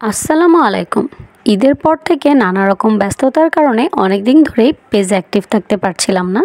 আসসালামু আলাইকুম। ঈদের পর থেকে নানা রকম ব্যস্ততার কারণে অনেক দিন ধরেই পেজ অ্যাক্টিভ থাকতে পারছিলাম না।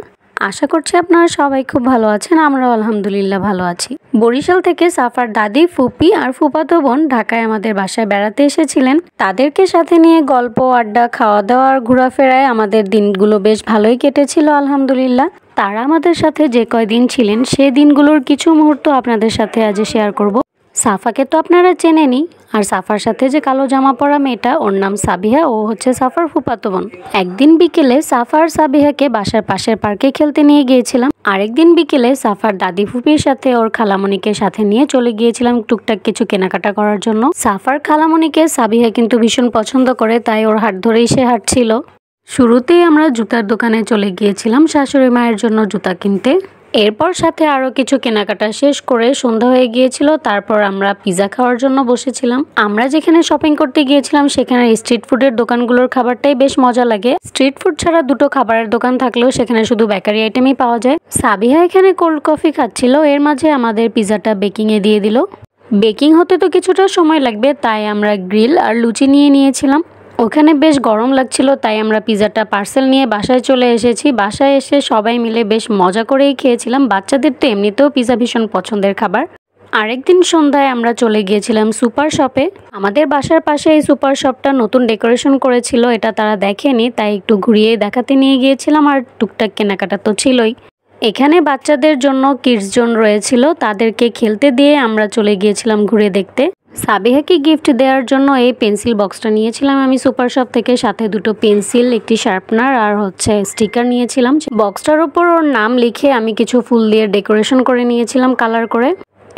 আশা করছি আপনারা সবাই খুব ভালো আছেন, আমরাও আলহামদুলিল্লাহ ভালো আছি। বরিশাল থেকে সাফার দাদি, ফুপি আর ফুফাতো বোন ঢাকায় আমাদের বাসায় বেড়াতে এসেছিলেন। তাদেরকে সাথে নিয়ে গল্প, আড্ডা, খাওয়া দাওয়া আর ঘোরাফেরায় আমাদের দিনগুলো বেশ ভালোই কেটেছিল আলহামদুলিল্লাহ। তারা আমাদের সাথে যে কয়দিন ছিলেন সে দিনগুলোর কিছু মুহূর্ত আপনাদের সাথে আজ শেয়ার করব। সাফাকে তো আপনারা চেনেনই, আর সাফার সাথে যে কালো জামা পরা মেয়েটা, ওর নাম সাবিহা, ও হচ্ছে সাফার ফুফাতো বোন। একদিন বিকেলে সাফার সাবিহাকে বাসার পাশের পার্কে খেলতে নিয়ে গিয়েছিলাম। আরেকদিন বিকেলে সাফার দাদি ফুপির সাথে ওর খালামণিকে সাথে নিয়ে চলে গিয়েছিলাম টুকটাক কিছু কেনাকাটা করার জন্য। সাফার খালামণিকে সাবিহা কিন্তু ভীষণ পছন্দ করে, তাই ওর হাত ধরেই সে হাঁটছিল। শুরুতেই আমরা জুতার দোকানে চলে গিয়েছিলাম শাশুড়ি মায়ের জন্য জুতা কিনতে। এরপর সাথে আরও কিছু কেনাকাটা শেষ করে সন্ধ্যা হয়ে গিয়েছিল। তারপর আমরা পিৎজা খাওয়ার জন্য বসেছিলাম। আমরা যেখানে শপিং করতে গিয়েছিলাম সেখানে স্ট্রিট ফুডের দোকানগুলোর খাবারটাই বেশ মজা লাগে। স্ট্রিট ফুড ছাড়া দুটো খাবারের দোকান থাকলেও সেখানে শুধু বেকারি আইটেমই পাওয়া যায়। সাবিহা এখানে কোল্ড কফি খাচ্ছিল, এর মাঝে আমাদের পিৎজাটা বেকিংয়ে দিয়ে দিল। বেকিং হতে তো কিছুটা সময় লাগবে, তাই আমরা গ্রিল আর লুচি নিয়ে নিয়েছিলাম। ওখানে বেশ গরম লাগছিল, তাই আমরা পিৎজাটা পার্সেল নিয়ে বাসায় চলে এসেছি। বাসায় এসে সবাই মিলে বেশ মজা করেই খেয়েছিলাম। বাচ্চাদের তো এমনিতেও পিৎজা ভীষণ পছন্দের খাবার। আরেকদিন সন্ধ্যায় আমরা চলে গিয়েছিলাম সুপার শপে। আমাদের বাসার পাশে এই সুপার শপটা নতুন ডেকোরেশন করেছিল, এটা তারা দেখেনি, তাই একটু ঘুরিয়ে দেখাতে নিয়ে গিয়েছিলাম। আর টুকটাক কেনাকাটা তো ছিলই। এখানে বাচ্চাদের জন্য কিডস জোন রয়েছিল, তাদেরকে খেলতে দিয়ে আমরা চলে গিয়েছিলাম ঘুরে দেখতে। সাবিহাকে গিফট দেওয়ার জন্য এই পেন্সিল বক্সটা নিয়েছিলাম আমি সুপার শপ থেকে, সাথে দুটো পেন্সিল, একটি শার্পনার আর স্টিকার নিয়েছিলাম। বক্সটার উপর ওর নাম লিখে আমি কিছু ফুল দিয়ে ডেকোরেশন করে নিয়েছিলাম কালার করে।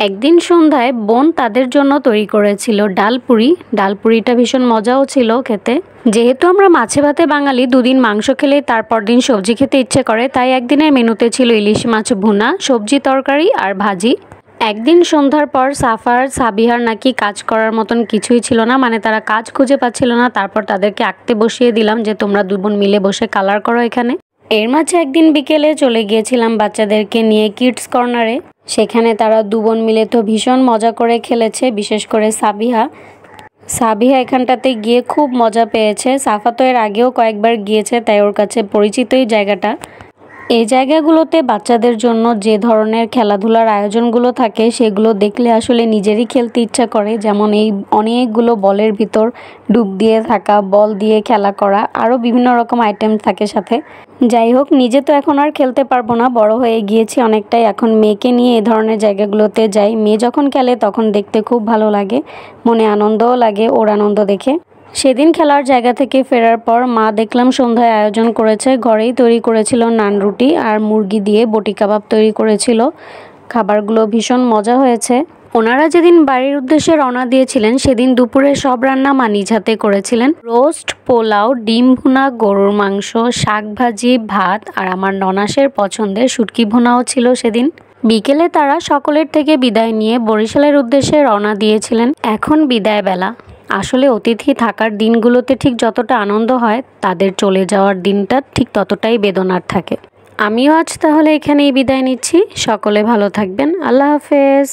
একদিন সন্ধ্যায় বোন তাদের জন্য তৈরি করেছিল ডালপুরি। ডালপুরিটা ভীষণ মজাও ছিল খেতে। যেহেতু আমরা মাছে ভাতে বাঙালি, দুদিন মাংস খেলেই তারপর দিন সবজি খেতে ইচ্ছে করে, তাই একদিনের মেনুতে ছিল ইলিশ মাছ ভুনা, সবজি তরকারি আর ভাজি। একদিন সন্ধ্যার পর সাফার সাবিহার নাকি কাজ করার মতন কিছুই ছিল না, মানে তারা কাজ খুঁজে পাচ্ছিল না। তারপর তাদেরকে আঁকতে বসিয়ে দিলাম যে তোমরা দু বোন মিলে বসে কালার করো এখানে। এর মাঝে একদিন বিকেলে চলে গিয়েছিলাম বাচ্চাদেরকে নিয়ে কিডস কর্নারে। সেখানে তারা দু বোন মিলে তো ভীষণ মজা করে খেলেছে, বিশেষ করে সাবিহা এখানটাতে গিয়ে খুব মজা পেয়েছে। সাফা তো এর আগেও কয়েকবার গিয়েছে, তাই ওর কাছে পরিচিতই জায়গাটা। এই জায়গাগুলোতে বাচ্চাদের জন্য যে ধরনের খেলাধুলার আয়োজনগুলো থাকে সেগুলো দেখলে আসলে নিজেরই খেলতে ইচ্ছা করে। যেমন এই অনেকগুলো বলের ভিতর ডুব দিয়ে থাকা, বল দিয়ে খেলা করা, আরও বিভিন্ন রকম আইটেম থাকে সাথে। যাই হোক, নিজে তো এখন আর খেলতে পারবো না, বড় হয়ে গিয়েছি অনেকটাই। এখন মেয়েকে নিয়ে এই ধরনের জায়গাগুলোতে যাই। মেয়ে যখন খেলে তখন দেখতে খুব ভালো লাগে, মনে আনন্দও লাগে ওর আনন্দ দেখে। সেদিন খেলার জায়গা থেকে ফেরার পর মা দেখলাম সন্ধ্যায় আয়োজন করেছে। ঘরেই তৈরি করেছিল নান রুটি আর মুরগি দিয়ে বটি কাবাব তৈরি করেছিল। খাবারগুলো ভীষণ মজা হয়েছে। ওনারা যেদিন বাড়ির উদ্দেশ্যে রওনা দিয়েছিলেন সেদিন দুপুরে সব রান্না মা নিজ হাতে করেছিলেন। রোস্ট, পোলাও, ডিম ভুনা, গরুর মাংস, শাক ভাজি, ভাত আর আমার ননাসের পছন্দের শুটকি ভুনাও ছিল সেদিন। বিকেলে তারা সকলের থেকে বিদায় নিয়ে বরিশালের উদ্দেশ্যে রওনা দিয়েছিলেন। এখন বিদায় বেলা। আসলে অতিথি থাকার দিনগুলোতে ঠিক যতটা আনন্দ হয়, তাদের চলে যাওয়ার দিনটা ঠিক ততটাই বেদনার থাকে। আমিও আজ তাহলে এখানেই বিদায় নিচ্ছি। সকলে ভালো থাকবেন। আল্লাহ হাফেজ।